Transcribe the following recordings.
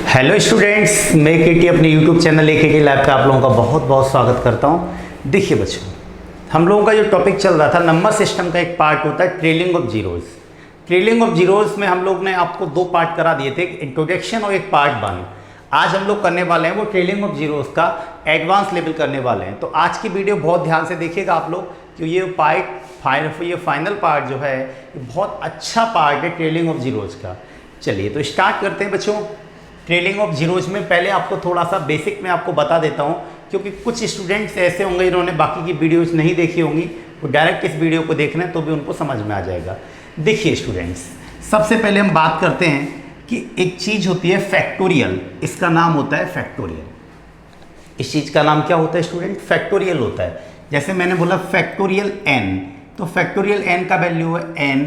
Hello students, मैं केटी अपने YouTube channel केटी lab पे आप लोगों का बहुत बहुत स्वागत करता हूं। देखिए बच्चों, हम लोगों का जो टॉपिक चल रहा था नंबर सिस्टम का एक पार्ट होता है trailing of zeros. Trailing of zeros में हम लोग ने आपको दो पार्ट करा दिए थे, एक इंट्रोडक्शन और एक पार्ट 1। आज हम लोग करने वाले हैं वो ट्रेलिंग ऑफ जीरोज़ का एडवांस लेवल करने वाले हैं। तो आज की वीडियो बहुत ध्यान से देखिएगा आप लोग, कि ये फाइनल पार्ट जो है ये बहुत अच्छा पार्ट है ट्रेलिंग ऑफ जीरोज़ का। चलिए तो स्टार्ट करते हैं बच्चों। ट्रेलिंग ऑफ जीरोज़ में पहले आपको थोड़ा सा बेसिक में आपको बता देता हूँ, क्योंकि कुछ स्टूडेंट्स ऐसे होंगे इन्होंने बाकी की वीडियोज़ नहीं देखी होंगी, वो डायरेक्ट इस वीडियो को देख रहे हैं तो भी उनको समझ में आ जाएगा। देखिए स्टूडेंट्स, सबसे पहले हम बात करते हैं कि एक चीज़ होती है फैक्टोरियल। इसका नाम होता है फैक्टोरियल। इस चीज़ का नाम क्या होता है स्टूडेंट? फैक्टोरियल होता है। जैसे मैंने बोला फैक्टोरियल n, तो फैक्टोरियल n का वैल्यू है n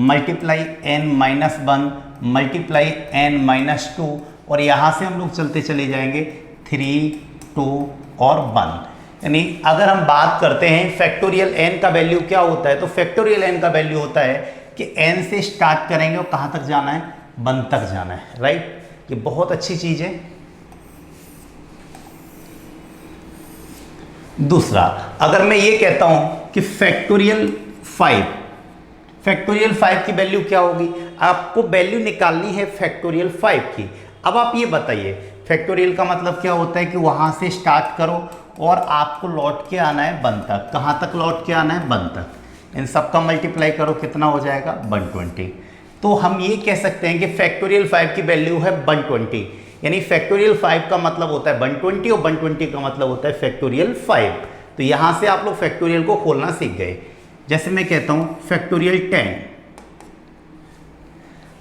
multiply n minus 1 multiply n minus 2, और यहाँ से हम लोग चलते चले जाएंगे 3, 2 और 1। यानी अगर हम बात करते हैं फैक्टोरियल n का वैल्यू क्या होता है, तो फैक्टोरियल n का वैल्यू होता है कि n से स्टार्ट करेंगे और कहाँ तक जाना है? 1 तक जाना है, राइट। ये बहुत अच्छी चीज़ है। दूसरा, अगर मैं ये कहता हूँ कि फैक्टोरियल 5 की वैल्यू क्या होगी? आपको वैल्यू निकालनी है फैक्टोरियल 5 की। अब आप ये बताइए, फैक्टोरियल का मतलब क्या होता है कि वहाँ से स्टार्ट करो और आपको लौट के आना है 1 तक। कहाँ तक लौट के आना है? 1 तक। इन सब का मल्टीप्लाई करो, कितना हो जाएगा? 120। तो हम ये कह सकते हैं कि फैक्टोरियल 5 की वैल्यू है 120। यानी फैक्टोरियल 5 का मतलब होता है 120 और 120 का मतलब होता है फैक्टोरियल 5। तो यहाँ से आप लोग फैक्टोरियल को खोलना सीख गए। जैसे मैं कहता हूँ फैक्टोरियल 10,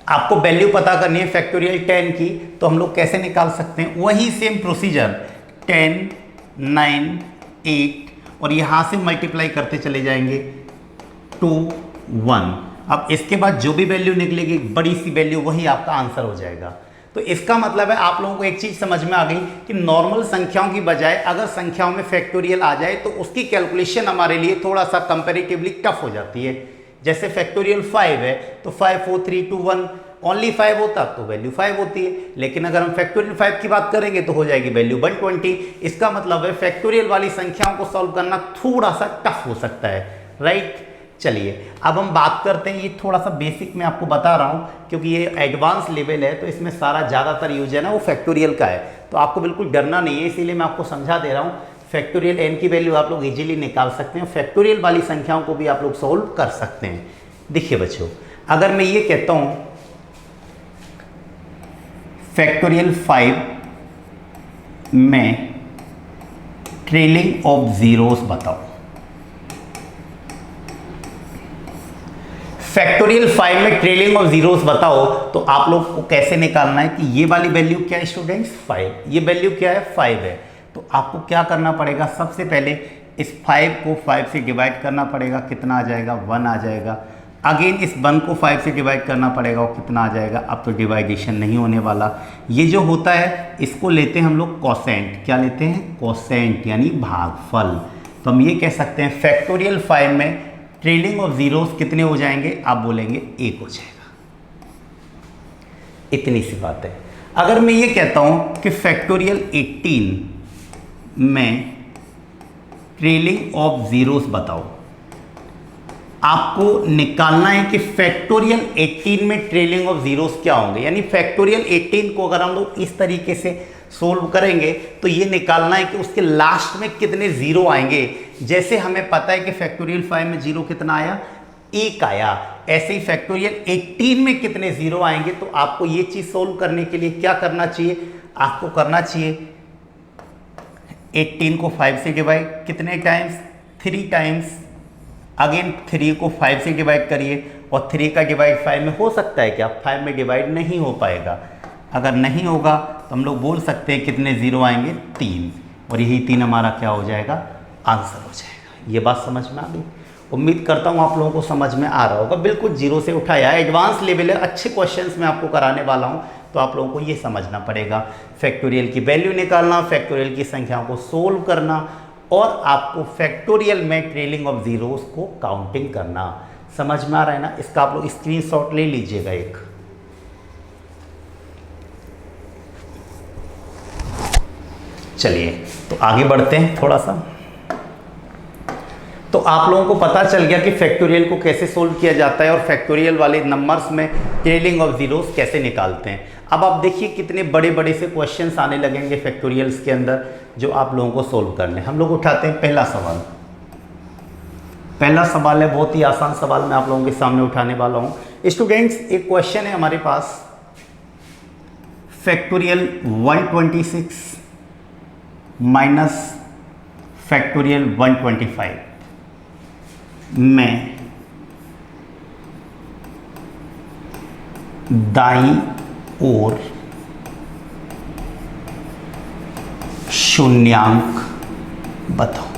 आपको वैल्यू पता करनी है फैक्टोरियल 10 की, तो हम लोग कैसे निकाल सकते हैं? वही सेम प्रोसीजर 10, 9, 8 और यहाँ से मल्टीप्लाई करते चले जाएंगे 2, 1। अब इसके बाद जो भी वैल्यू निकलेगी बड़ी सी वैल्यू, वही आपका आंसर हो जाएगा। तो इसका मतलब है आप लोगों को एक चीज़ समझ में आ गई कि नॉर्मल संख्याओं की बजाय अगर संख्याओं में फैक्टोरियल आ जाए तो उसकी कैलकुलेशन हमारे लिए थोड़ा सा कंपैरेटिवली टफ हो जाती है। जैसे फैक्टोरियल 5 है तो 5, 4, 3, 2, 1 ओनली 5 होता तो वैल्यू 5 होती है, लेकिन अगर हम फैक्टोरियल 5 की बात करेंगे तो हो जाएगी वैल्यू 120। इसका मतलब है फैक्टोरियल वाली संख्याओं को सॉल्व करना थोड़ा सा टफ हो सकता है, राइट। चलिए अब हम बात करते हैं, ये थोड़ा सा बेसिक मैं आपको बता रहा हूँ क्योंकि ये एडवांस लेवल है, तो इसमें सारा ज़्यादातर यूज है ना वो फैक्टोरियल का है, तो आपको बिल्कुल डरना नहीं है, इसीलिए मैं आपको समझा दे रहा हूँ। फैक्टोरियल n की वैल्यू आप लोग इजीली निकाल सकते हैं, फैक्टोरियल वाली संख्याओं को भी आप लोग सॉल्व कर सकते हैं। देखिए बच्चों, अगर मैं ये कहता हूँ फैक्टोरियल 5 में ट्रेलिंग ऑफ जीरोस बताओ। फैक्टोरियल 5 में ट्रेलिंग ऑफ जीरोस बताओ, तो आप लोग को कैसे निकालना है कि ये वाली वैल्यू क्या है स्टूडेंट्स? 5। ये वैल्यू क्या है? 5 है। तो आपको क्या करना पड़ेगा? सबसे पहले इस 5 को 5 से डिवाइड करना पड़ेगा, कितना आ जाएगा? 1 आ जाएगा। अगेन इस 1 को 5 से डिवाइड करना पड़ेगा, और कितना आ जाएगा? अब तो डिवाइडेशन नहीं होने वाला। ये जो होता है इसको लेते हैं हम लोग कोसेंट। क्या लेते हैं? कोसेंट, यानी भागफल। तो हम ये कह सकते हैं फैक्टोरियल 5 में ट्रेलिंग ऑफ जीरोस कितने हो जाएंगे? आप बोलेंगे 1 हो जाएगा। इतनी सी बात है। अगर मैं ये कहता हूँ कि फैक्टोरियल 18 में ट्रेलिंग ऑफ जीरोस बताओ, आपको निकालना है कि फैक्टोरियल 18 में ट्रेलिंग ऑफ जीरोस क्या होंगे। यानी फैक्टोरियल 18 को अगर हम लोग इस तरीके से सोल्व करेंगे तो ये निकालना है कि उसके लास्ट में कितने जीरो आएंगे। जैसे हमें पता है कि फैक्टोरियल 5 में जीरो कितना आया? 1 आया। ऐसे ही फैक्टोरियल 18 में कितने जीरो आएंगे। तो आपको ये चीज़ सोल्व करने के लिए क्या करना चाहिए? आपको करना चाहिए 18 को 5 से डिवाइड कितने टाइम्स? 3 टाइम्स। अगेन 3 को 5 से डिवाइड करिए, और 3 का डिवाइड 5 में हो सकता है क्या? 5 में डिवाइड नहीं हो पाएगा। अगर नहीं होगा तो हम लोग बोल सकते हैं कितने जीरो आएंगे? 3, और यही 3 हमारा क्या हो जाएगा? आंसर हो जाएगा। ये बात समझ में आ गई? उम्मीद करता हूँ आप लोगों को समझ में आ रहा होगा। बिल्कुल जीरो से उठाया, एडवांस लेवल है, अच्छे क्वेश्चंस मैं आपको कराने वाला हूँ, तो आप लोगों को ये समझना पड़ेगा। फैक्टोरियल की वैल्यू निकालना, फैक्टोरियल की संख्याओं को सोल्व करना, और आपको फैक्टोरियल में ट्रेलिंग ऑफ जीरोस को काउंटिंग करना। समझ में आ रहा है ना? इसका आप लोग स्क्रीनशॉट ले लीजिएगा एक। चलिए तो आगे बढ़ते हैं थोड़ा सा। तो आप लोगों को पता चल गया कि फैक्टोरियल को कैसे सोल्व किया जाता है और फैक्टोरियल वाले नंबर्स में ट्रेलिंग ऑफ जीरोस कैसे निकालते हैं। अब आप देखिए कितने बड़े बड़े से क्वेश्चंस आने लगेंगे फैक्टोरियल्स के अंदर जो आप लोगों को सोल्व करने। हम लोग उठाते हैं पहला सवाल। पहला सवाल है बहुत ही आसान सवाल, मैं आप लोगों के सामने उठाने वाला हूँ। स्टूडेंट्स एक क्वेश्चन है हमारे पास, फैक्टोरियल 126 माइनस फैक्टोरियल 125 में दाईं ओर शून्यांक बताओ।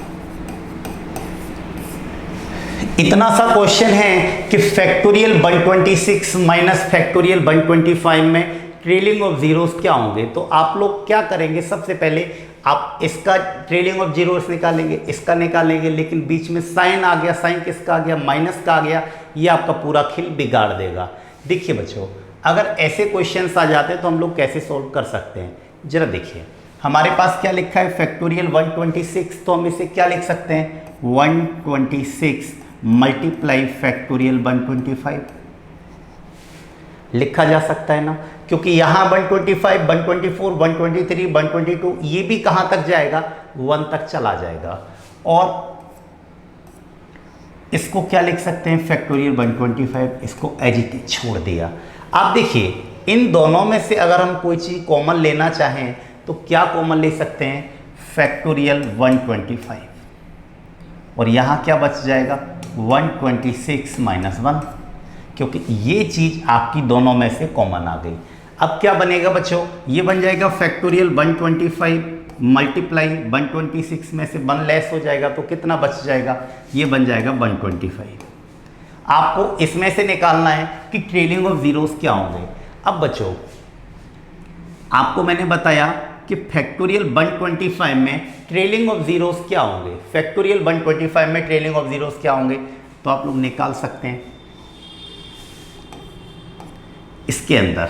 इतना सा क्वेश्चन है कि फैक्टोरियल 126 माइनस फैक्टोरियल 125 में ट्रेलिंग ऑफ जीरोस क्या होंगे। तो आप लोग क्या करेंगे, सबसे पहले आप इसका ट्रेलिंग ऑफ जीरोस निकालेंगे, इसका निकालेंगे, लेकिन बीच में साइन आ गया, साइन किसका आ गया, माइनस का आ गया, ये आपका पूरा खेल बिगाड़ देगा। देखिए बच्चों, अगर ऐसे क्वेश्चंस आ जाते हैं तो हम लोग कैसे सोल्व कर सकते हैं, जरा देखिए। हमारे पास क्या लिखा है, फैक्टोरियल 126, तो हम इसे क्या लिख सकते हैं, 126 मल्टीप्लाई फैक्टोरियल 125 लिखा जा सकता है ना, क्योंकि यहाँ 125, 124, 123, 122 ये भी कहाँ तक जाएगा, 1 तक चला जाएगा। और इसको क्या लिख सकते हैं, फैक्टोरियल 125, इसको एज इट इज छोड़ दिया। आप देखिए इन दोनों में से अगर हम कोई चीज़ कॉमन लेना चाहें तो क्या कॉमन ले सकते हैं, फैक्टोरियल 125, और यहाँ क्या बच जाएगा, 126 माइनस 1, क्योंकि ये चीज़ आपकी दोनों में से कॉमन आ गई। अब क्या बनेगा बच्चों, ये बन जाएगा फैक्टोरियल 125 मल्टीप्लाई 126 में से 1 लेस हो जाएगा तो कितना बच जाएगा, ये बन जाएगा 125। आपको इसमें से निकालना है कि ट्रेलिंग ऑफ जीरोस क्या होंगे। अब बच्चों आपको मैंने बताया कि फैक्टोरियल 125 में ट्रेलिंग ऑफ जीरोस क्या होंगे, फैक्टोरियल 125 में ट्रेलिंग ऑफ जीरोस क्या होंगे, तो आप लोग निकाल सकते हैं। इसके अंदर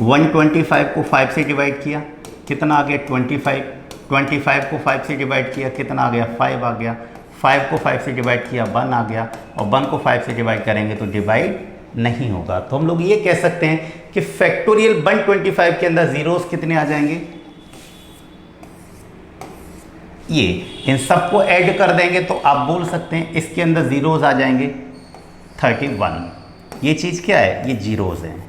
125 को 5 से डिवाइड किया, कितना आ गया 25, 25 को 5 से डिवाइड किया, कितना आ गया 5 आ गया, 5 को 5 से डिवाइड किया 1 आ गया, और 1 को 5 से डिवाइड करेंगे तो डिवाइड नहीं होगा। तो हम लोग ये कह सकते हैं कि फैक्टोरियल 125 के अंदर जीरोस कितने आ जाएंगे, ये इन सबको ऐड कर देंगे तो आप बोल सकते हैं इसके अंदर जीरोस आ जाएंगे 31। ये चीज़ क्या है, ये जीरोस हैं,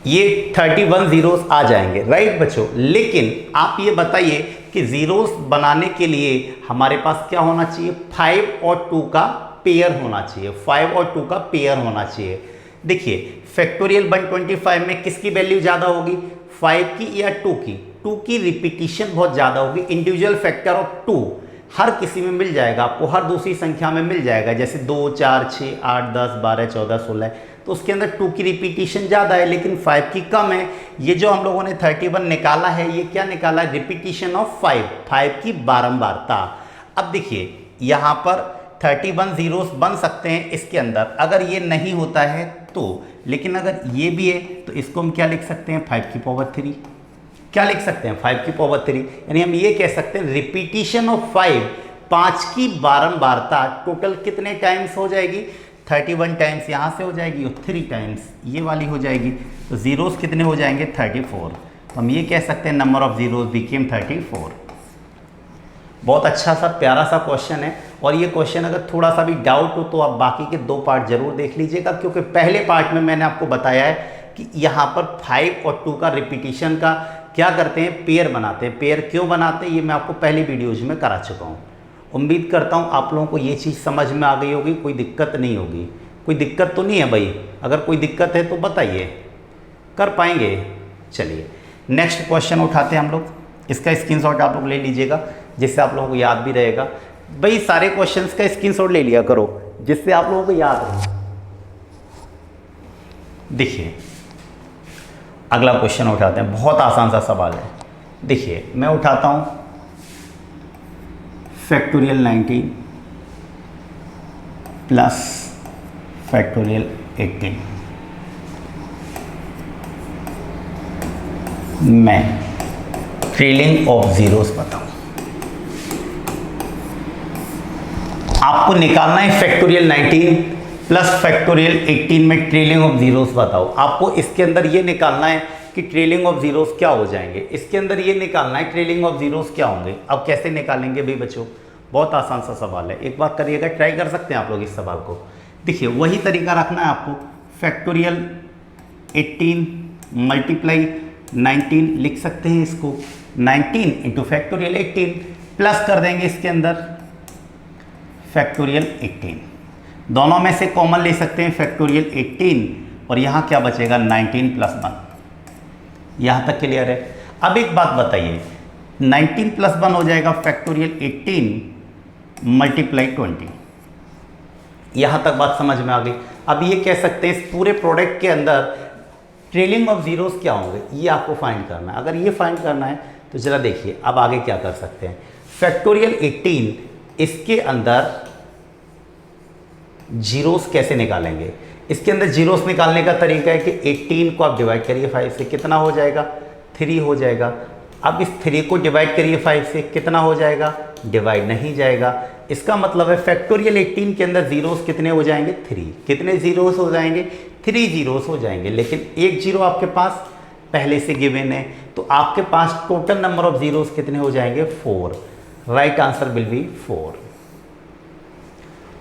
ये 31 जीरोस आ जाएंगे, राइट बच्चों। लेकिन आप ये बताइए कि जीरोस बनाने के लिए हमारे पास क्या होना चाहिए, 5 और 2 का पेयर होना चाहिए, 5 और 2 का पेयर होना चाहिए। देखिए फैक्टोरियल 125 में किसकी वैल्यू ज़्यादा होगी, 5 की या 2 की, 2 की रिपीटिशन बहुत ज़्यादा होगी। इंडिविजुअल फैक्टर ऑफ 2 हर किसी में मिल जाएगा आपको, हर दूसरी संख्या में मिल जाएगा, जैसे 2, 4, 6, 8, 10, 12, 14, 16, तो उसके अंदर 2 की रिपीटिशन ज़्यादा है लेकिन 5 की कम है। ये जो हम लोगों ने 31 निकाला है, ये क्या निकाला है, रिपीटिशन ऑफ 5 की बारंबारता। अब देखिए यहाँ पर 31 जीरोस बन सकते हैं इसके अंदर, अगर ये नहीं होता है तो, लेकिन अगर ये भी है तो इसको हम क्या लिख सकते हैं, 5 की पावर 3, क्या लिख सकते हैं, 5 की पावर 3, यानी हम ये कह सकते हैं रिपीटिशन ऑफ 5 की बारंबारता टोटल कितने टाइम्स हो जाएगी, 31 टाइम्स यहाँ से हो जाएगी और 3 टाइम्स ये वाली हो जाएगी, तो जीरोस कितने हो जाएंगे 34। तो हम ये कह सकते हैं नंबर ऑफ जीरोस बिकेम 34। बहुत अच्छा सा प्यारा सा क्वेश्चन है, और ये क्वेश्चन अगर थोड़ा सा भी डाउट हो तो आप बाकी के 2 पार्ट जरूर देख लीजिएगा, क्योंकि पहले पार्ट में मैंने आपको बताया है कि यहाँ पर 5 और 2 का रिपीटिशन का क्या करते हैं, पेयर बनाते हैं। पेयर क्यों बनाते हैं ये मैं आपको पहली वीडियोज में करा चुका हूँ। उम्मीद करता हूँ आप लोगों को ये चीज़ समझ में आ गई होगी, कोई दिक्कत नहीं होगी। कोई दिक्कत तो नहीं है भाई, अगर कोई दिक्कत है तो बताइए, कर पाएंगे। चलिए नेक्स्ट क्वेश्चन उठाते हैं हम लोग, इसका स्क्रीनशॉट आप लोग ले लीजिएगा जिससे आप लोगों को याद भी रहेगा। भाई सारे क्वेश्चंस का स्क्रीनशॉट ले लिया करो जिससे आप लोगों को याद रहे। देखिए अगला क्वेश्चन उठाते हैं, बहुत आसान सा सवाल है। देखिए मैं उठाता हूं फैक्टोरियल 19 प्लस फैक्टोरियल 18 में ट्रेलिंग ऑफ जीरोस बताओ। आपको निकालना है फैक्टोरियल 19 प्लस फैक्टोरियल 18 में ट्रेलिंग ऑफ जीरोस बताओ। आपको इसके अंदर ये निकालना है कि ट्रेलिंग ऑफ जीरोस क्या हो जाएंगे, इसके अंदर ये निकालना है ट्रेलिंग ऑफ जीरोस क्या होंगे। अब कैसे निकालेंगे भाई बच्चों, बहुत आसान सा सवाल है, एक बार करिएगा, ट्राई कर सकते हैं आप लोग इस सवाल को। देखिए वही तरीका रखना है आपको, फैक्टोरियल 18 मल्टीप्लाई 19 लिख सकते हैं इसको, 19 इंटू फैक्टोरियल 18 प्लस कर देंगे इसके अंदर फैक्टोरियल 18, दोनों में से कॉमन ले सकते हैं फैक्टोरियल 18 और यहाँ क्या बचेगा 19 प्लस 1। यहाँ तक क्लियर है। अब एक बात बताइए, 19 प्लस 1 हो जाएगा फैक्टोरियल 18 मल्टीप्लाई 20। यहाँ तक बात समझ में आ गई। अब ये कह सकते हैं इस पूरे प्रोडक्ट के अंदर ट्रेलिंग ऑफ जीरोस क्या होंगे, ये आपको फाइंड करना है। अगर ये फाइंड करना है तो जरा देखिए अब आगे क्या कर सकते हैं। फैक्टोरियल 18 इसके अंदर जीरोस कैसे निकालेंगे, इसके अंदर जीरोस निकालने का तरीका है कि 18 को आप डिवाइड करिए 5 से, कितना हो जाएगा 3 हो जाएगा। अब इस 3 को डिवाइड करिए 5 से, कितना हो जाएगा, डिवाइड नहीं जाएगा। इसका मतलब है फैक्टोरियल 18 के अंदर जीरोस कितने हो जाएंगे 3, कितने जीरोस हो जाएंगे 3 जीरोस हो जाएंगे। लेकिन एक जीरो आपके पास पहले से गिवन है, तो आपके पास टोटल नंबर ऑफ जीरोस कितने हो जाएंगे 4। Right answer will be 4।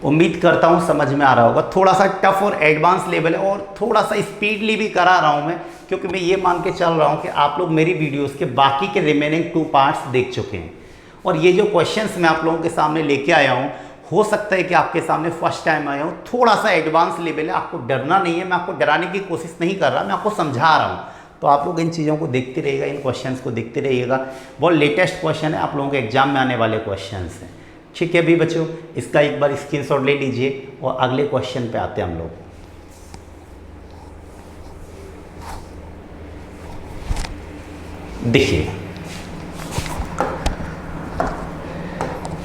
उम्मीद करता हूं समझ में आ रहा होगा। थोड़ा सा टफ और एडवांस लेवल है और थोड़ा सा स्पीडली भी करा रहा हूं मैं, क्योंकि मैं ये मान के चल रहा हूं कि आप लोग मेरी वीडियोस के बाकी के रिमेनिंग 2 पार्ट्स देख चुके हैं। और ये जो क्वेश्चंस मैं आप लोगों के सामने लेके आया हूं, हो सकता है कि आपके सामने फर्स्ट टाइम आया हूं, थोड़ा सा एडवांस लेवल है, आपको डरना नहीं है, मैं आपको डराने की कोशिश नहीं कर रहा, मैं आपको समझा रहा हूँ। तो आप लोग इन चीज़ों को देखते रहिएगा, इन क्वेश्चंस को देखते रहिएगा। बहुत लेटेस्ट क्वेश्चन है, आप लोगों के एग्जाम में आने वाले क्वेश्चंस हैं। ठीक है भी बच्चों, इसका एक बार स्क्रीनशॉट ले लीजिए और अगले क्वेश्चन पे आते हैं हम लोग।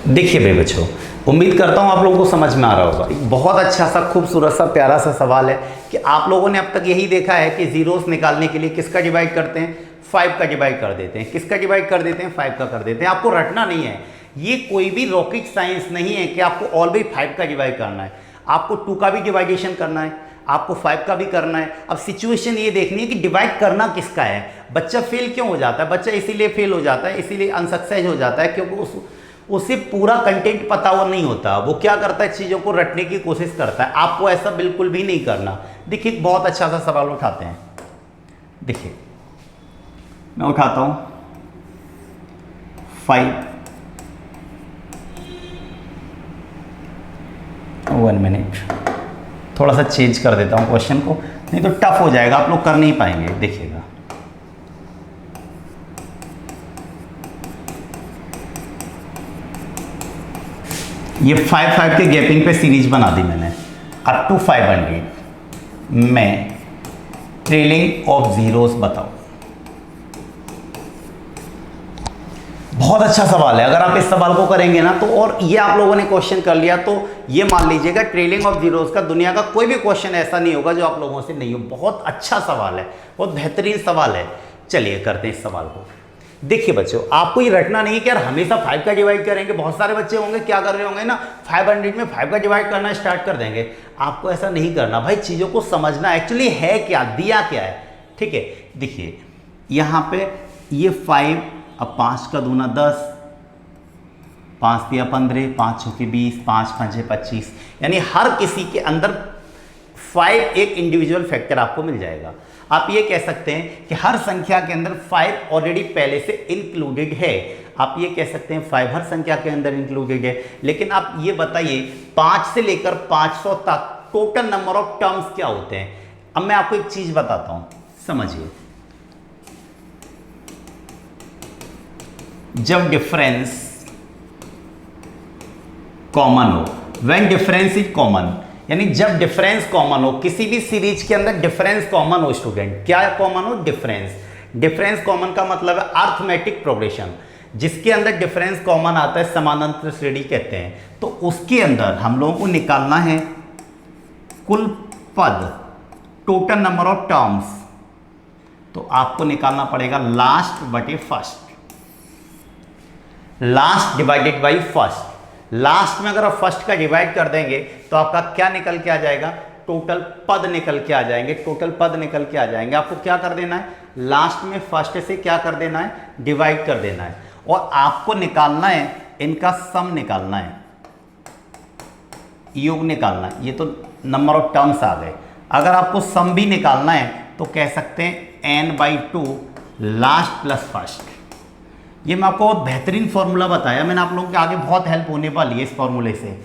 देखिए भाई बच्चों, उम्मीद करता हूँ आप लोगों को समझ में आ रहा होगा। एक बहुत अच्छा सा खूबसूरत सा प्यारा सा सवाल है कि आप लोगों ने अब तक यही देखा है कि जीरोस निकालने के लिए किसका डिवाइड करते हैं, 5 का डिवाइड कर देते हैं। किसका डिवाइड कर देते हैं, 5 का कर देते हैं। आपको रटना नहीं है, ये कोई भी रॉकेट साइंस नहीं है कि आपको ऑलवेज 5 का डिवाइड करना है। आपको 2 का भी डिवाइडेशन करना है, आपको 5 का भी करना है। अब सिचुएशन ये देखनी है कि डिवाइड करना किसका है। बच्चा फेल क्यों हो जाता है, बच्चा इसीलिए फेल हो जाता है, इसीलिए अनसक्सेस हो जाता है क्योंकि उसे पूरा कंटेंट पता हुआ नहीं होता। वो क्या करता है, चीज़ों को रटने की कोशिश करता है। आपको ऐसा बिल्कुल भी नहीं करना। देखिए बहुत अच्छा सा सवाल उठाते हैं। देखिए मैं उठाता हूं 5, 1 मिनट, थोड़ा सा चेंज कर देता हूं क्वेश्चन को, नहीं तो टफ हो जाएगा, आप लोग कर नहीं पाएंगे। देखिएगा ये 5 के गैपिंग पे सीरीज बना दी मैंने, अप टू 500 में ट्रेलिंग ऑफ जीरोस बताओ। बहुत अच्छा सवाल है। अगर आप इस सवाल को करेंगे ना तो, और ये आप लोगों ने क्वेश्चन कर लिया तो ये मान लीजिएगा ट्रेलिंग ऑफ जीरोस का दुनिया का कोई भी क्वेश्चन ऐसा नहीं होगा जो आप लोगों से नहीं हो। बहुत अच्छा सवाल है, बहुत बेहतरीन सवाल है। चलिए करते हैं इस सवाल को। देखिए बच्चों, आपको ये रटना नहीं कि यार हमेशा 5 का डिवाइड करेंगे। बहुत सारे बच्चे होंगे क्या कर रहे होंगे ना, 500 में 5 का डिवाइड करना स्टार्ट कर देंगे। आपको ऐसा नहीं करना भाई, चीज़ों को समझना एक्चुअली है क्या, दिया क्या है। ठीक है, देखिए यहाँ पे ये 5, अब 5 का दूना 10, 5 दिया 15, 5 छुके 20, 5 पंजे 25, यानी हर किसी के अंदर 5 एक इंडिविजुअल फैक्टर आपको मिल जाएगा। आप ये कह सकते हैं कि हर संख्या के अंदर 5 ऑलरेडी पहले से इंक्लूडेड है। आप ये कह सकते हैं 5 हर संख्या के अंदर इंक्लूडेड है। लेकिन आप ये बताइए 5 से लेकर 500 तक टोटल नंबर ऑफ टर्म्स क्या होते हैं। अब मैं आपको एक चीज बताता हूं, समझिए। जब डिफरेंस कॉमन हो, व्हेन डिफरेंस इज कॉमन, यानी जब डिफरेंस कॉमन हो, किसी भी सीरीज के अंदर डिफरेंस कॉमन हो स्टूडेंट, क्या कॉमन हो, डिफरेंस। डिफरेंस कॉमन का मतलब है अर्थमेटिक प्रोग्रेशन। जिसके अंदर डिफरेंस कॉमन आता है समानांतर श्रेणी कहते हैं। तो उसके अंदर हम लोगों को निकालना है कुल पद, टोटल नंबर ऑफ टर्म्स। तो आपको निकालना पड़ेगा लास्ट बटे first. Last divided by first. Last में अगर आप फर्स्ट का डिवाइड कर देंगे तो आपका क्या निकल के आ जाएगा, टोटल पद निकल के आ जाएंगे, टोटल पद निकल के आ जाएंगे। आपको क्या कर देना है, लास्ट में फर्स्ट से क्या कर देना है, डिवाइड कर देना है, और आपको निकालना है इनका सम निकालना है, योग निकालना है। ये तो नंबर ऑफ टर्म्स आ गए। अगर आपको सम भी निकालना है तो कह सकते हैं n/2 लास्ट प्लस फर्स्ट। ये मैं आपको बेहतरीन फॉर्मूला बताया, मैंने आप लोगों के आगे बहुत हेल्प होने वाली है इस फॉर्मूले से।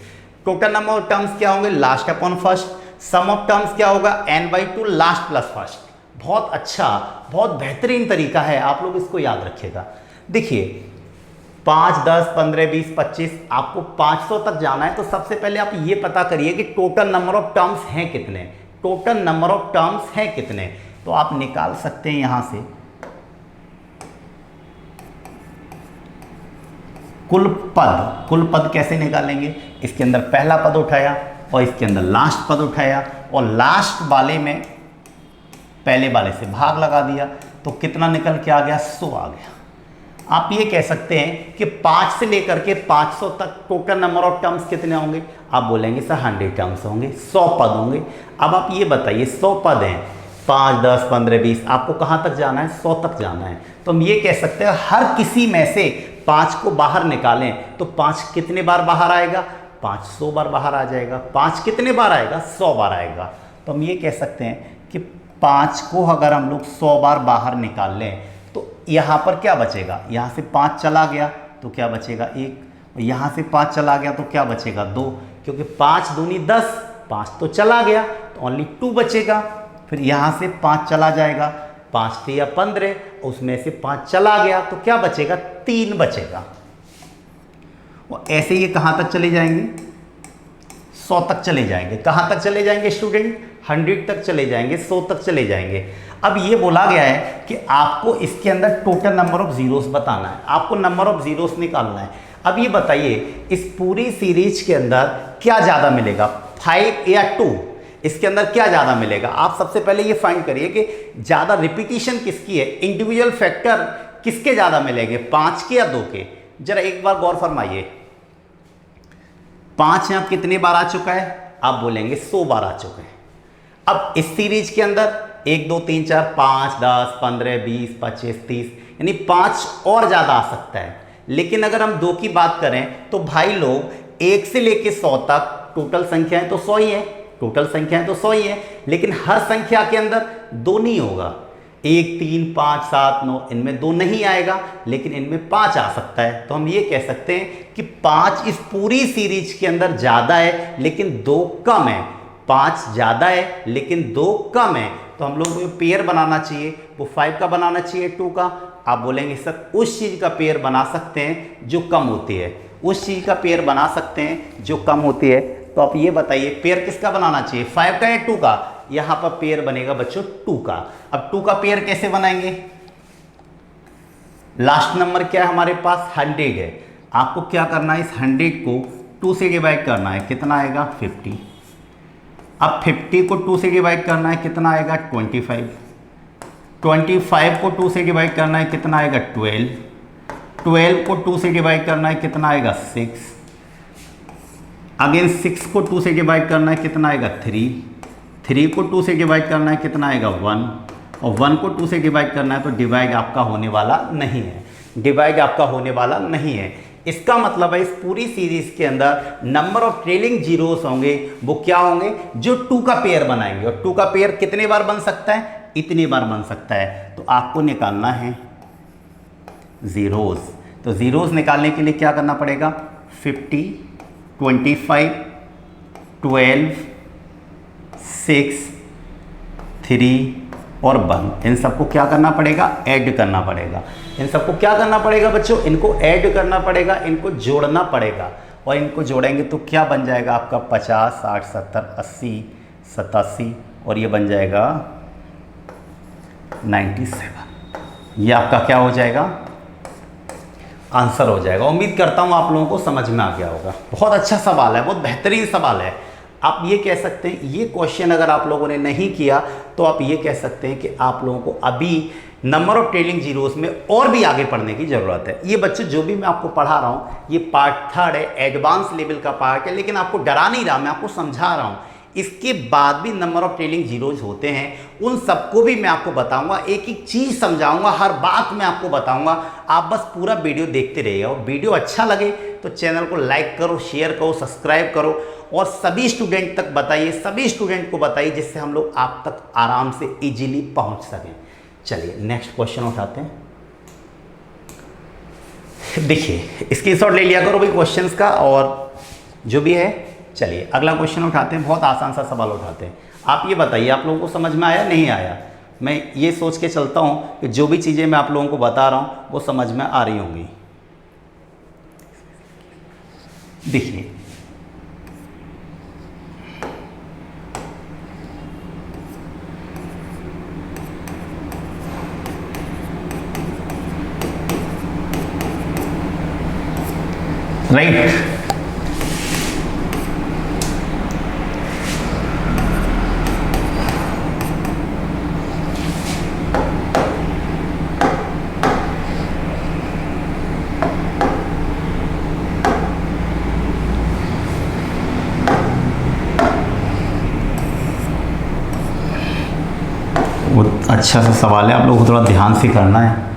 टोटल नंबर ऑफ टर्म्स क्या होंगे, last upon first, sum of terms क्या होगा, n/2 लास्ट प्लस फर्स्ट। बहुत अच्छा, बहुत बेहतरीन तरीका है, आप लोग इसको याद रखिएगा। देखिए 5, 10, 15, 20, 25, आपको 500 तक जाना है तो सबसे पहले आप ये पता करिए कि टोटल नंबर ऑफ टर्म्स हैं कितने, टोटल नंबर ऑफ टर्म्स हैं कितने। तो आप निकाल सकते हैं यहां से कुल पद। कुल पद कैसे निकालेंगे, इसके अंदर पहला पद उठाया और इसके अंदर लास्ट पद उठाया और लास्ट वाले में पहले वाले से भाग लगा दिया तो कितना निकल के आ गया, 100 आ गया। आप ये कह सकते हैं कि 5 से लेकर के 500 तक टोटल नंबर ऑफ टर्म्स कितने होंगे, आप बोलेंगे सर 100 टर्म्स होंगे, 100 पद होंगे। अब आप ये बताइए 100 पद हैं, 5, 10, 15, 20, आपको कहाँ तक जाना है, 100 तक जाना है। तो हम ये कह सकते हैं हर किसी में से 5 को बाहर निकालें तो 5 कितने बार बाहर आएगा, 500 बार बाहर आ जाएगा। 5 कितने बार आएगा, 100 बार आएगा। तो हम ये कह सकते हैं कि 5 को अगर हम लोग 100 बार बाहर निकाल लें तो यहाँ पर क्या बचेगा, यहाँ से 5 चला गया तो क्या बचेगा 1, और यहाँ से 5 चला गया तो क्या बचेगा 2, क्योंकि 5 दूनी 10, 5 तो चला गया तो ओनली 2 बचेगा। फिर यहाँ से 5 चला जाएगा, 5 × 3 = 15, उसमें से 5 चला गया तो क्या बचेगा, 3 बचेगा। और ऐसे ये कहाँ तक चले जाएंगे, 100 तक चले जाएंगे। कहाँ तक चले जाएंगे स्टूडेंट, 100 तक चले जाएंगे, 100 तक चले जाएंगे। अब ये बोला गया है कि आपको इसके अंदर टोटल नंबर ऑफ जीरोस बताना है, आपको नंबर ऑफ जीरोस निकालना है। अब ये बताइए इस पूरी सीरीज के अंदर क्या ज़्यादा मिलेगा, 5 या 2, इसके अंदर क्या ज़्यादा मिलेगा। आप सबसे पहले ये फाइंड करिए कि ज़्यादा रिपीटिशन किसकी है, इंडिविजुअल फैक्टर किसके ज़्यादा मिलेंगे, 5 के या 2 के। जरा एक बार गौर फरमाइए, 5 यहाँ कितने बार आ चुका है, आप बोलेंगे 100 बार आ चुका है। अब इस सीरीज के अंदर 1, 2, 3, 4, 5, 10, 15, 20, 25, 30, यानी 5 और ज़्यादा आ सकता है। लेकिन अगर हम 2 की बात करें तो भाई लोग 1 से लेके 100 तक टोटल संख्याएं तो 100 ही है, टोटल संख्याएं तो 100 ही है, लेकिन हर संख्या के अंदर 2 नहीं होगा। 1, 3, 5, 7, 9 इनमें 2 नहीं आएगा, लेकिन इनमें 5 आ सकता है। तो हम ये कह सकते हैं कि 5 इस पूरी सीरीज के अंदर ज़्यादा है लेकिन 2 कम है, 5 ज़्यादा है लेकिन 2 कम है। तो हम लोग को पेयर बनाना चाहिए, वो 5 का बनाना चाहिए 2 का। आप बोलेंगे सर उस चीज़ का पेयर बना सकते हैं जो कम होती है, उस चीज़ का पेयर बना सकते हैं जो कम होती है। तो आप ये बताइए पेयर किसका बनाना चाहिए, 5 का या 2 का। यहाँ पर पेयर बनेगा बच्चों 2 का। अब 2 का पेयर कैसे बनाएंगे, लास्ट नंबर क्या है हमारे पास, 100 है। आपको क्या करना है, इस 100 को 2 से डिवाइड करना है, कितना आएगा 50। अब 50 को 2 से डिवाइड करना है, कितना आएगा 25। 25 को 2 से डिवाइड करना है, कितना आएगा 12। 12 को 2 से डिवाइड करना है, कितना आएगा 6। अगेन 6 को 2 से डिवाइड करना है, कितना आएगा 3। 3 को 2 से डिवाइड करना है, कितना आएगा 1। और 1 को 2 से डिवाइड करना है तो डिवाइड आपका होने वाला नहीं है, डिवाइड आपका होने वाला नहीं है। इसका मतलब है इस पूरी सीरीज के अंदर नंबर ऑफ ट्रेलिंग जीरोस होंगे वो क्या होंगे, जो 2 का पेयर बनाएंगे। और 2 का पेयर कितने बार बन सकता है, इतनी बार बन सकता है। तो आपको निकालना है जीरोस। तो जीरोस निकालने के लिए क्या करना पड़ेगा, 50, 25, 12, 6, 3 और 1, इन सबको क्या करना पड़ेगा, ऐड करना पड़ेगा। इन सबको क्या करना पड़ेगा बच्चों, इनको ऐड करना पड़ेगा, इनको जोड़ना पड़ेगा। और इनको जोड़ेंगे तो क्या बन जाएगा आपका 50, 60, 70, 80, 87 और ये बन जाएगा 97। ये आपका क्या हो जाएगा, आंसर हो जाएगा। उम्मीद करता हूँ आप लोगों को समझ में आ गया होगा। बहुत अच्छा सवाल है, बहुत बेहतरीन सवाल है। आप ये कह सकते हैं, ये क्वेश्चन अगर आप लोगों ने नहीं किया तो आप ये कह सकते हैं कि आप लोगों को अभी नंबर ऑफ ट्रेलिंग जीरोस में और भी आगे पढ़ने की ज़रूरत है। ये बच्चों जो भी मैं आपको पढ़ा रहा हूँ ये पार्ट 3 है, एडवांस लेवल का पार्ट है, लेकिन आपको डरा नहीं रहा, मैं आपको समझा रहा हूँ। इसके बाद भी नंबर ऑफ ट्रेलिंग जीरोज होते हैं, उन सबको भी मैं आपको बताऊंगा, एक एक चीज़ समझाऊंगा, हर बात मैं आपको बताऊंगा। आप बस पूरा वीडियो देखते रहिएगा और वीडियो अच्छा लगे तो चैनल को लाइक करो, शेयर करो, सब्सक्राइब करो और सभी स्टूडेंट तक बताइए, सभी स्टूडेंट को बताइए, जिससे हम लोग आप तक आराम से इजीली पहुंच सकें। चलिए नेक्स्ट क्वेश्चन उठाते हैं। देखिए स्क्रीनशॉट ले लिया करो भाई क्वेश्चंस का और जो भी है। चलिए अगला क्वेश्चन उठाते हैं, बहुत आसान सा सवाल उठाते हैं। आप ये बताइए आप लोगों को समझ में आया नहीं आया। मैं ये सोच के चलता हूँ कि जो भी चीज़ें मैं आप लोगों को बता रहा हूँ वो समझ में आ रही होंगी। देखिए राइट, वो अच्छा सा सवाल है, आप लोगों को थोड़ा ध्यान से करना है।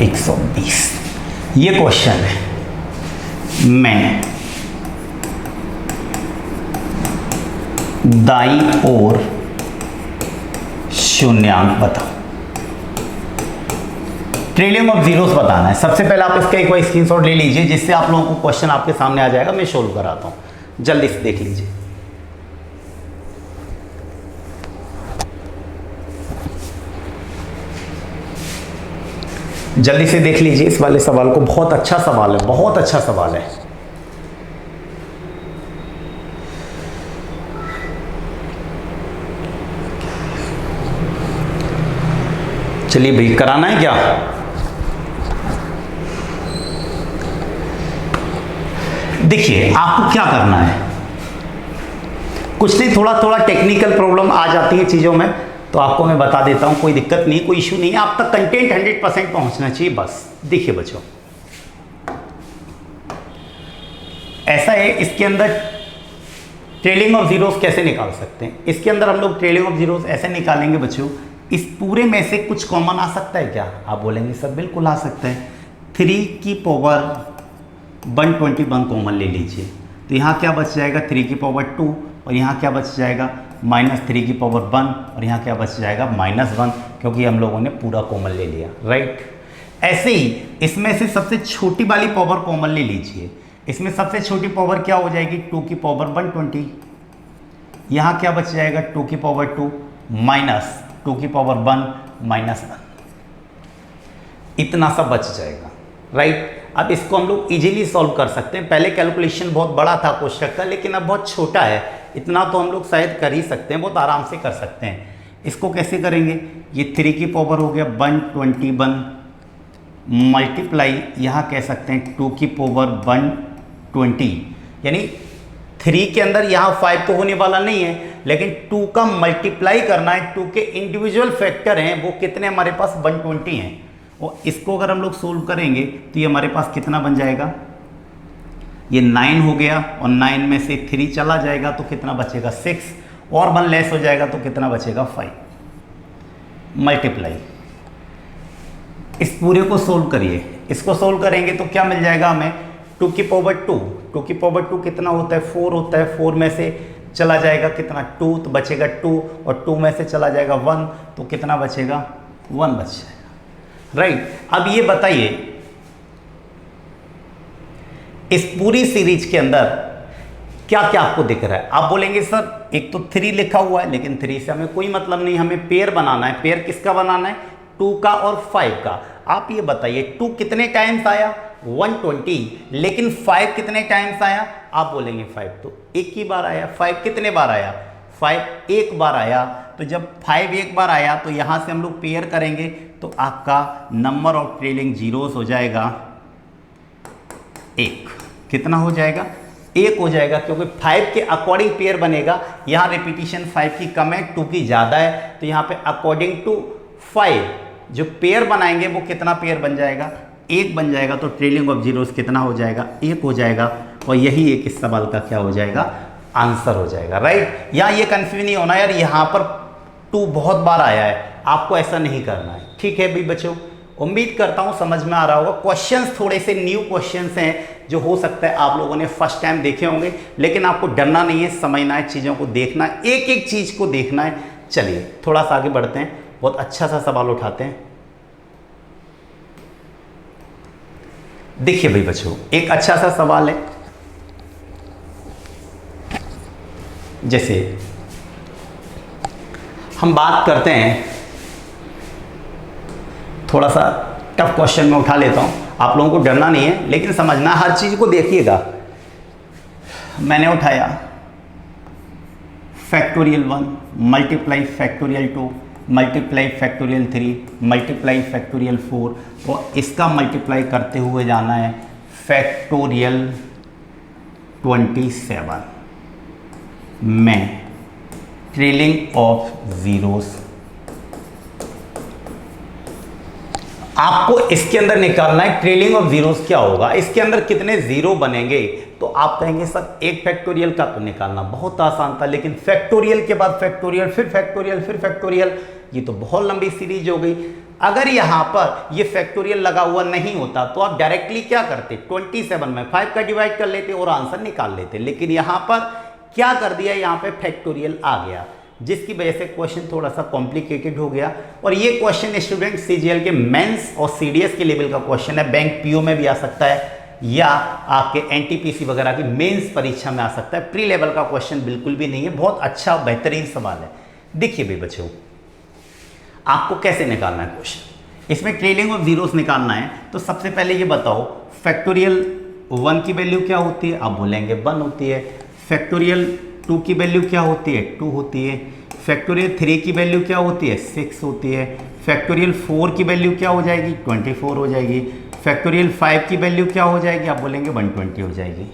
एक 120 ये क्वेश्चन है। मैं दाई ओर शून्यांक बताओ, ट्रिलियन ऑफ जीरोस बताना है। सबसे पहले आप इसका एक बार स्क्रीनशॉट ले लीजिए, जिससे आप लोगों को क्वेश्चन आपके सामने आ जाएगा। मैं सोल्व कराता हूं, जल्दी से देख लीजिए। जल्दी से देख लीजिए इस वाले सवाल को, बहुत अच्छा सवाल है, बहुत अच्छा सवाल है। चलिए भाई कराना है क्या? देखिए आपको क्या करना है, कुछ नहीं, थोड़ा थोड़ा टेक्निकल प्रॉब्लम आ जाती है चीज़ों में, तो आपको मैं बता देता हूं, कोई दिक्कत नहीं, कोई इशू नहीं है। आप तक कंटेंट 100% पहुंचना चाहिए बस। देखिए बच्चों ऐसा है, इसके अंदर ट्रेलिंग ऑफ जीरोस कैसे निकाल सकते हैं। इसके अंदर हम लोग ट्रेलिंग ऑफ जीरोस ऐसे निकालेंगे बच्चों, इस पूरे में से कुछ कॉमन आ सकता है क्या? आप बोलेंगे सर बिल्कुल आ सकता है। 3 की पावर 121 कॉमन ले लीजिए, तो यहाँ क्या बच जाएगा 3 की पावर 2 और यहाँ क्या बच जाएगा -3 की पावर 1 और यहाँ क्या बच जाएगा -1, क्योंकि हम लोगों ने पूरा कॉमन ले लिया, राइट। ऐसे ही इसमें से सबसे छोटी वाली पावर कॉमन ले लीजिए, इसमें सबसे छोटी पावर क्या हो जाएगी 2 की पावर 120, यहाँ क्या बच जाएगा 2 की पावर 2 माइनस 2 की पावर 1 -1, इतना सा बच जाएगा, राइट। अब इसको हम लोग इजीली सॉल्व कर सकते हैं। पहले कैलकुलेशन बहुत बड़ा था कोष्टक का, लेकिन अब बहुत छोटा है, इतना तो हम लोग शायद कर ही सकते हैं, बहुत आराम से कर सकते हैं। इसको कैसे करेंगे, ये 3 की पावर हो गया 121 मल्टीप्लाई, यहाँ कह सकते हैं 2 की पावर 120, यानी 3 के अंदर यहाँ 5 तो होने वाला नहीं है, लेकिन 2 का मल्टीप्लाई करना है। 2 के इंडिविजुअल फैक्टर हैं वो कितने हमारे पास 120 हैं, और इसको अगर हम लोग सोल्व करेंगे तो ये हमारे पास कितना बन जाएगा, ये 9 हो गया और 9 में से 3 चला जाएगा तो कितना बचेगा 6 और 1 लेस हो जाएगा तो कितना बचेगा 5 मल्टीप्लाई। इस पूरे को सोल्व करिए, इसको सोल्व करेंगे तो क्या मिल जाएगा हमें 2 की पावर 2, 2 की पावर 2 कितना होता है 4 होता है, 4 में से चला जाएगा कितना 2 तो बचेगा 2 और 2 में से चला जाएगा 1 तो कितना बचेगा 1 बच जाएगा, राइट। अब ये बताइए इस पूरी सीरीज के अंदर क्या क्या आपको दिख रहा है। आप बोलेंगे सर एक तो 3 लिखा हुआ है, लेकिन 3 से हमें कोई मतलब नहीं, हमें पेयर बनाना है। पेयर किसका बनाना है 2 का और 5 का। आप ये बताइए 2 कितने टाइम्स आया 120, लेकिन 5 कितने टाइम्स आया, आप बोलेंगे 5 तो एक ही बार आया। 5 कितने बार आया 5 एक बार आया, तो जब 5 एक बार आया तो यहाँ से हम लोग पेयर करेंगे तो आपका नंबर ऑफ ट्रेलिंग जीरोस हो जाएगा 1 कितना हो जाएगा, 1 हो जाएगा, क्योंकि 5 के अकॉर्डिंग पेयर बनेगा। यहाँ रिपीटिशन 5 की कम है, 2 की ज़्यादा है, तो यहाँ पे अकॉर्डिंग टू 5 जो पेयर बनाएंगे वो कितना पेयर बन जाएगा, 1 बन जाएगा। तो ट्रेलिंग ऑफ जीरोस कितना हो जाएगा, 1 हो जाएगा। और यही एक इस सवाल का क्या हो जाएगा, आंसर हो जाएगा, राइट। यहाँ ये कंफ्यूज नहीं होना यार, यहाँ पर 2 बहुत बार आया है, आपको ऐसा नहीं करना है, ठीक है भाई बच्चों। उम्मीद करता हूँ समझ में आ रहा होगा। क्वेश्चंस थोड़े से न्यू क्वेश्चंस हैं जो हो सकता है आप लोगों ने फर्स्ट टाइम देखे होंगे, लेकिन आपको डरना नहीं है, समझना है, चीज़ों को देखना है, एक एक चीज़ को देखना है। चलिए थोड़ा सा आगे बढ़ते हैं, बहुत अच्छा सा सवाल उठाते हैं। देखिए भाई बच्चों, एक अच्छा सा सवाल है, जैसे हम बात करते हैं, थोड़ा सा टफ क्वेश्चन में उठा लेता हूं, आप लोगों को डरना नहीं है लेकिन समझना, हर चीज को देखिएगा। मैंने उठाया factorial 1 multiply factorial 2 multiply factorial 3 multiply factorial 4 और इसका मल्टीप्लाई करते हुए जाना है फैक्टोरियल 27 में ट्रेलिंग ऑफ जीरोस। आपको इसके अंदर निकालना है ट्रेलिंग ऑफ जीरोस क्या होगा, इसके अंदर कितने जीरो बनेंगे। तो आप कहेंगे सर एक फैक्टोरियल का तो निकालना बहुत आसान था, लेकिन फैक्टोरियल के बाद फैक्टोरियल फिर फैक्टोरियल फिर फैक्टोरियल, ये तो बहुत लंबी सीरीज हो गई। अगर यहां पर ये फैक्टोरियल लगा हुआ नहीं होता तो आप डायरेक्टली क्या करते, 27 में 5 का डिवाइड कर लेते और आंसर निकाल लेते, लेकिन यहां पर क्या कर दिया, यहां पे फैक्टोरियल आ गया, जिसकी वजह से क्वेश्चन थोड़ा सा कॉम्प्लिकेटेड हो गया। और ये क्वेश्चन स्टूडेंट सीजीएल के मेंस और सीडीएस के लेवल का क्वेश्चन है, बैंक पीओ में भी आ सकता है या आपके एनटीपीसी वगैरह की मेंस परीक्षा में आ सकता है। प्री लेवल का क्वेश्चन बिल्कुल भी नहीं है, बहुत अच्छा बेहतरीन सवाल है। देखिए भाई बच्चों, आपको कैसे निकालना है क्वेश्चन, इसमें ट्रेलिंग ऑफ जीरोस निकालना है। तो सबसे पहले ये बताओ फैक्टोरियल 1 की वैल्यू क्या होती है, आप बोलेंगे 1 होती है। फैक्टोरियल 2 की वैल्यू क्या होती है, 2 होती है। फैक्टोरियल 3 की वैल्यू क्या होती है, 6 होती है। फैक्टोरियल 4 की वैल्यू क्या हो जाएगी, 24 हो जाएगी। फैक्टोरियल 5 की वैल्यू क्या हो जाएगी, आप बोलेंगे 120 हो जाएगी।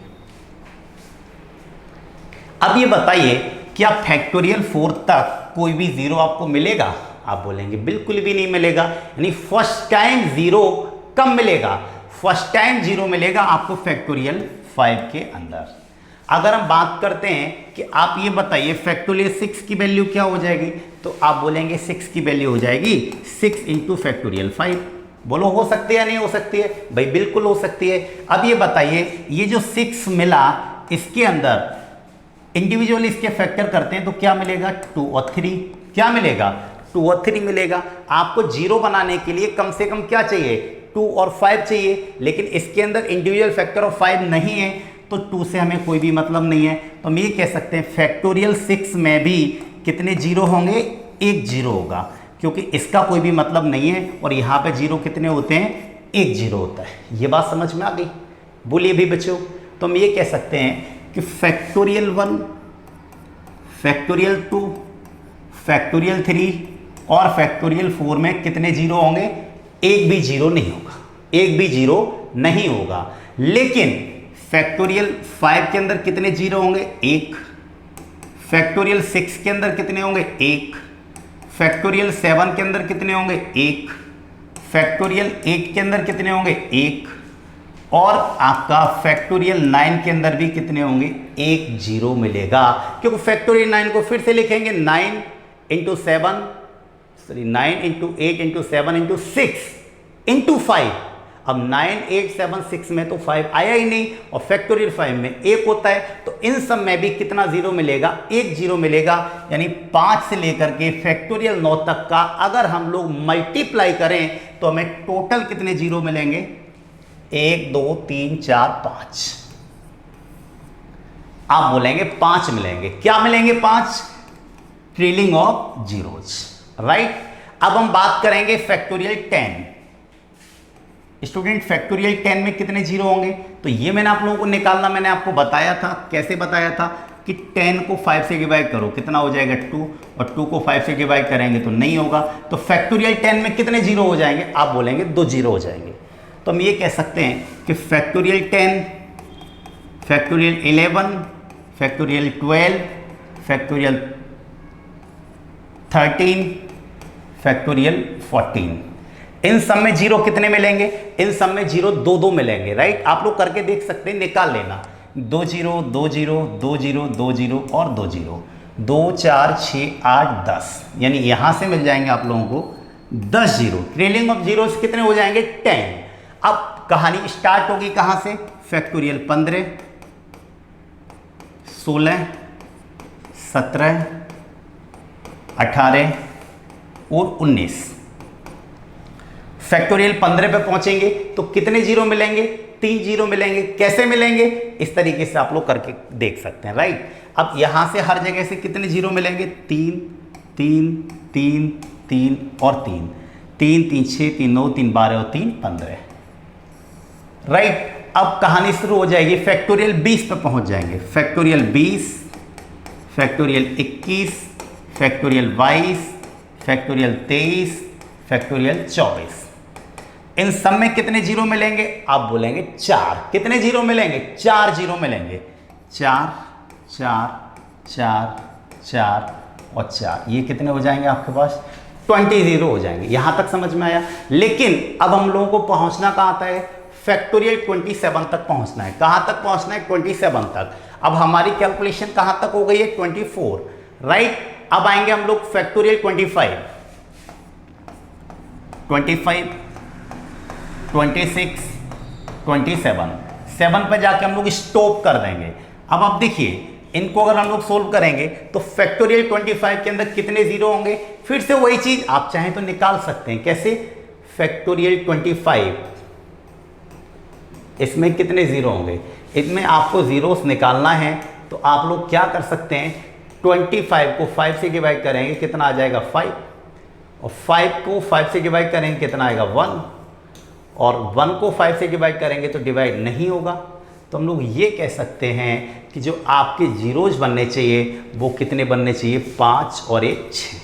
अब ये बताइए क्या फैक्टोरियल 4 तक कोई भी जीरो आपको मिलेगा, आप बोलेंगे बिल्कुल भी नहीं मिलेगा। यानी फर्स्ट टाइम जीरो कब मिलेगा, फर्स्ट टाइम जीरो मिलेगा आपको फैक्टोरियल 5 के अंदर। अगर हम बात करते हैं कि आप ये बताइए फैक्टोरियल 6 की वैल्यू क्या हो जाएगी, तो आप बोलेंगे 6 की वैल्यू हो जाएगी 6 इंटू फैक्टोरियल 5। बोलो हो सकती है या नहीं हो सकती है, भाई बिल्कुल हो सकती है। अब ये बताइए ये जो 6 मिला इसके अंदर इंडिविजुअली इसके फैक्टर करते हैं तो क्या मिलेगा, 2 और 3, क्या मिलेगा, 2 और 3 मिलेगा। आपको जीरो बनाने के लिए कम से कम क्या चाहिए, 2 और 5 चाहिए, लेकिन इसके अंदर इंडिविजुअल फैक्टर ऑफ 5 नहीं है, तो 2 से हमें कोई भी मतलब नहीं है। तो हम ये कह सकते हैं फैक्टोरियल 6 में भी कितने जीरो होंगे, 1 जीरो होगा, क्योंकि इसका कोई भी मतलब नहीं है। और यहाँ पे जीरो कितने होते हैं, 1 जीरो होता है। ये बात समझ में आ गई, बोलिए भी बच्चों। तो हम ये कह सकते हैं कि फैक्टोरियल 1, फैक्टोरियल 2, फैक्टोरियल 3 और फैक्टोरियल 4 में कितने जीरो होंगे, एक भी जीरो नहीं होगा, एक भी जीरो नहीं होगा। लेकिन फैक्टोरियल 5 के अंदर कितने जीरो होंगे, 1। फैक्टोरियल 6 के अंदर कितने होंगे, 1। फैक्टोरियल 7 के अंदर कितने होंगे, 1। फैक्टोरियल 8 के अंदर कितने होंगे, 1। और आपका फैक्टोरियल 9 के अंदर भी कितने होंगे, 1 जीरो मिलेगा। क्योंकि फैक्टोरियल 9 को फिर से लिखेंगे 9 into 7, sorry 9 into 8 into 7 into 6 into 5। अब 9, 8, 7, 6 में तो 5 आया ही नहीं, और फैक्टोरियल 5 में 1 होता है, तो इन सब में भी कितना जीरो मिलेगा, 1 जीरो मिलेगा। यानी 5 से लेकर के फैक्टोरियल 9 तक का अगर हम लोग मल्टीप्लाई करें तो हमें टोटल कितने जीरो मिलेंगे, 1, 2, 3, 4, 5। आप बोलेंगे 5 मिलेंगे, क्या मिलेंगे, 5 ट्रेलिंग ऑफ जीरोज, राइट। अब हम बात करेंगे फैक्टोरियल 10। स्टूडेंट फैक्टोरियल 10 में कितने जीरो होंगे, तो ये मैंने आप लोगों को निकालना, मैंने आपको बताया था, कैसे बताया था कि 10 को 5 से डिवाइड करो, कितना हो जाएगा 2, और 2 को 5 से डिवाइड करेंगे तो नहीं होगा। तो फैक्टोरियल 10 में कितने जीरो हो जाएंगे, आप बोलेंगे 2 जीरो हो जाएंगे। तो हम ये कह सकते हैं कि factorial 10, factorial 11, factorial 12, factorial 13, factorial 14, इन सब में जीरो कितने मिलेंगे? इन सब में जीरो दो दो मिलेंगे, राइट। आप लोग करके देख सकते हैं, निकाल लेना। 2 जीरो 2 जीरो 2 जीरो 2 जीरो और 2 जीरो, 2 4 6 8 10, यानी यहां से मिल जाएंगे आप लोगों को 10 जीरो। ट्रेलिंग ऑफ जीरो कितने हो जाएंगे? 10। अब कहानी स्टार्ट होगी कहां से? फैक्टोरियल 15, 16, 17, 18 और 19। फैक्टोरियल 15 पे पहुंचेंगे तो कितने जीरो मिलेंगे? 3 जीरो मिलेंगे। कैसे मिलेंगे? इस तरीके से आप लोग करके देख सकते हैं, राइट। अब यहां से हर जगह से कितने जीरो मिलेंगे? 3 3 3 3 और 3, 3 3 6 3 9 3 12 और 3 15, राइट। अब कहानी शुरू हो जाएगी, फैक्टोरियल 20 पे पहुंच जाएंगे। Factorial 20, factorial 21, factorial 22, factorial 23, factorial 24। इन सब में कितने जीरो मिलेंगे? आप बोलेंगे 4। कितने जीरो मिलेंगे? 4 जीरो मिलेंगे। 4 4 4 4 और 4, ये कितने हो जाएंगे आपके पास? 20 जीरो हो जाएंगे। यहां तक समझ में आया। लेकिन अब हम लोगों को पहुंचना कहां तक है? फैक्टोरियल 27 तक पहुंचना है। कहां तक पहुंचना है? 27 तक। अब हमारी कैलकुलेशन कहां तक हो गई है? 24, राइट। अब आएंगे हम लोग फैक्टोरियल 25, 26, 27, 7 पे जाके हम लोग स्टॉप कर देंगे। अब आप देखिए, इनको अगर हम लोग सोल्व करेंगे तो फैक्टोरियल 25 के अंदर कितने जीरो होंगे? फिर से वही चीज आप चाहें तो निकाल सकते हैं। कैसे? फैक्टोरियल 25, इसमें कितने जीरो होंगे? इसमें आपको जीरोस निकालना है तो आप लोग क्या कर सकते हैं? 25 को 5 से डिवाइड करेंगे, कितना आ जाएगा? 5। और 5 को 5 से डिवाइड करेंगे, कितना आएगा? 1। और 1 को 5 से डिवाइड करेंगे तो डिवाइड नहीं होगा। तो हम लोग ये कह सकते हैं कि जो आपके जीरोज बनने चाहिए वो कितने बनने चाहिए? 5 और 1 6।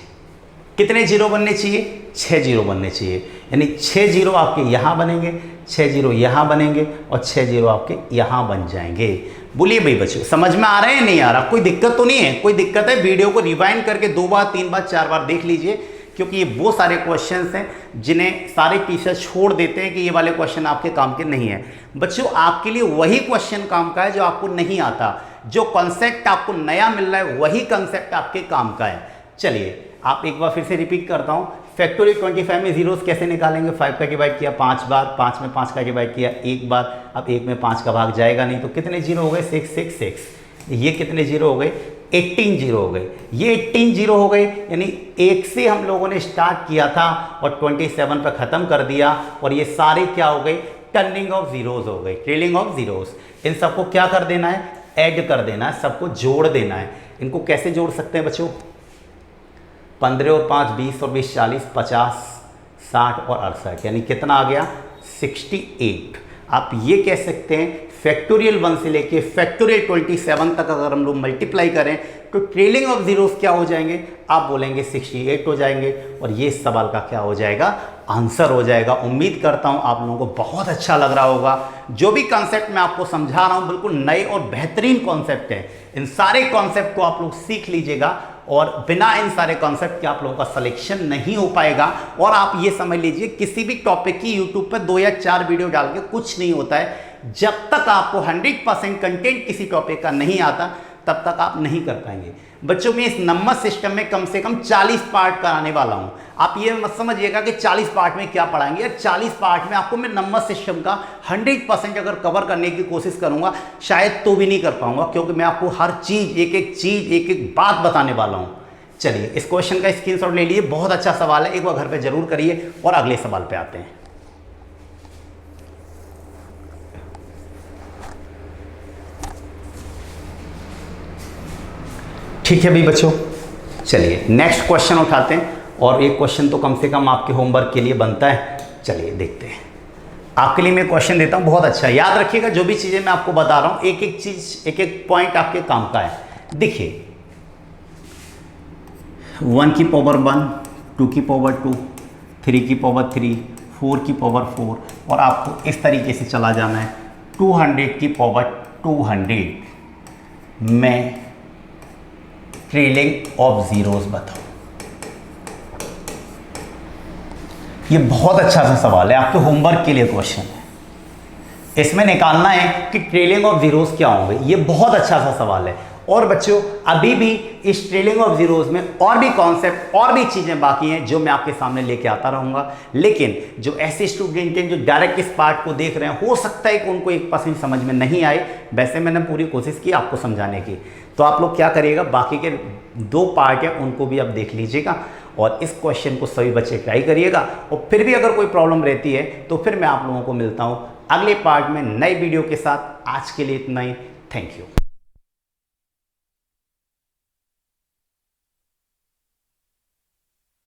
कितने जीरो बनने चाहिए? 6 जीरो बनने चाहिए। यानी 6 जीरो आपके यहाँ बनेंगे, 6 जीरो यहाँ बनेंगे और 6 जीरो आपके यहाँ बन जाएंगे। बोलिए भाई बच्चों, समझ में आ रहा है नहीं आ रहा? कोई दिक्कत तो नहीं है? कोई दिक्कत है? वीडियो को रिवाइंड करके 2 बार 3 बार 4 बार देख लीजिए, क्योंकि ये वो सारे क्वेश्चंस हैं जिन्हें सारे टीचर छोड़ देते हैं कि ये वाले क्वेश्चन आपके काम के नहीं है। बच्चों, आपके लिए वही क्वेश्चन काम का है जो आपको नहीं आता। जो कॉन्सेप्ट आपको नया मिल रहा है वही कॉन्सेप्ट आपके काम का है। चलिए आप एक बार फिर से रिपीट करता हूँ। फैक्टोरियल 25 में जीरोस कैसे निकालेंगे? 5 का डिवाइड किया 5 बार, 5 में 5 का डिवाइड किया 1 बार। अब 1 में 5 का भाग जाएगा नहीं, तो कितने जीरो हो गए? 6 6 6। ये कितने जीरो हो गए? 18 जीरो हो गए। ये 18 जीरो हो गए, यानी 1 से हम लोगों ने स्टार्ट किया था और 27 पर ख़त्म कर दिया। और ये सारे क्या हो गए? टर्निंग ऑफ जीरोज हो गए, ट्रेलिंग ऑफ जीरोज। इन सबको क्या कर देना है? ऐड कर देना है, सबको जोड़ देना है। इनको कैसे जोड़ सकते हैं बच्चों? 15 और 5 20 और 20 40, 50 60 और 68, यानी कितना आ गया? 68। आप ये कह सकते हैं फैक्टोरियल 1 से लेके फैक्टोरियल 27 तक अगर हम लोग मल्टीप्लाई करें तो ट्रेलिंग ऑफ जीरोस क्या हो जाएंगे? आप बोलेंगे 68 हो जाएंगे। और ये सवाल का क्या हो जाएगा? आंसर हो जाएगा। उम्मीद करता हूं आप लोगों को बहुत अच्छा लग रहा होगा। जो भी कॉन्सेप्ट मैं आपको समझा रहा हूं बिल्कुल नए और बेहतरीन कॉन्सेप्ट हैं। इन सारे कॉन्सेप्ट को आप लोग सीख लीजिएगा और बिना इन सारे कॉन्सेप्ट के आप लोगों का सिलेक्शन नहीं हो पाएगा। और आप ये समझ लीजिए, किसी भी टॉपिक की यूट्यूब पर 2 या 4 वीडियो डाल के कुछ नहीं होता है। जब तक आपको 100% कंटेंट किसी टॉपिक का नहीं आता तब तक आप नहीं कर पाएंगे। बच्चों में इस नंबर सिस्टम में कम से कम 40 पार्ट कराने वाला हूं। आप ये मत समझिएगा कि 40 पार्ट में क्या पढ़ाएंगे। यार 40 पार्ट में आपको मैं नंबर सिस्टम का 100% अगर कवर करने की कोशिश करूंगा शायद तो भी नहीं कर पाऊंगा, क्योंकि मैं आपको हर चीज़ एक एक बात बताने वाला हूं। चलिए इस क्वेश्चन का स्क्रीनशॉट ले लीजिए, बहुत अच्छा सवाल है, एक बार घर पर जरूर करिए। और अगले सवाल पर आते हैं। ठीक है भाई बच्चों, चलिए नेक्स्ट क्वेश्चन उठाते हैं। और एक क्वेश्चन तो कम से कम आपके होमवर्क के लिए बनता है। चलिए देखते हैं। आपके लिए मैं क्वेश्चन देता हूं, बहुत अच्छा याद रखिएगा। जो भी चीज़ें मैं आपको बता रहा हूं एक एक चीज़ एक एक पॉइंट आपके काम का है। देखिए 1 की पावर 1, 2 की पावर 2, 3 की पावर 3, 4 की पावर 4, और आपको इस तरीके से चला जाना है 200 की पावर 200 में ट्रेलिंग ऑफ जीरोस बताओ। ये बहुत अच्छा सा सवाल है, आपके होमवर्क के लिए क्वेश्चन है। इसमें निकालना है कि ट्रेलिंग ऑफ जीरोस क्या होंगे। ये बहुत अच्छा सा सवाल है। और बच्चों अभी भी इस ट्रेलिंग ऑफ जीरोस में और भी कॉन्सेप्ट और भी चीज़ें बाकी हैं जो मैं आपके सामने लेके आता रहूँगा। लेकिन जो ऐसे स्टूडेंट हैं जो डायरेक्ट इस पार्ट को देख रहे हैं, हो सकता है कि उनको 1% समझ में नहीं आए। वैसे मैंने पूरी कोशिश की आपको समझाने की। तो आप लोग क्या करिएगा, बाकी के 2 पार्ट हैं उनको भी आप देख लीजिएगा और इस क्वेश्चन को सभी बच्चे ट्राई करिएगा। और फिर भी अगर कोई प्रॉब्लम रहती है तो फिर मैं आप लोगों को मिलता हूँ अगले पार्ट में नई वीडियो के साथ। आज के लिए इतना ही। Thank you.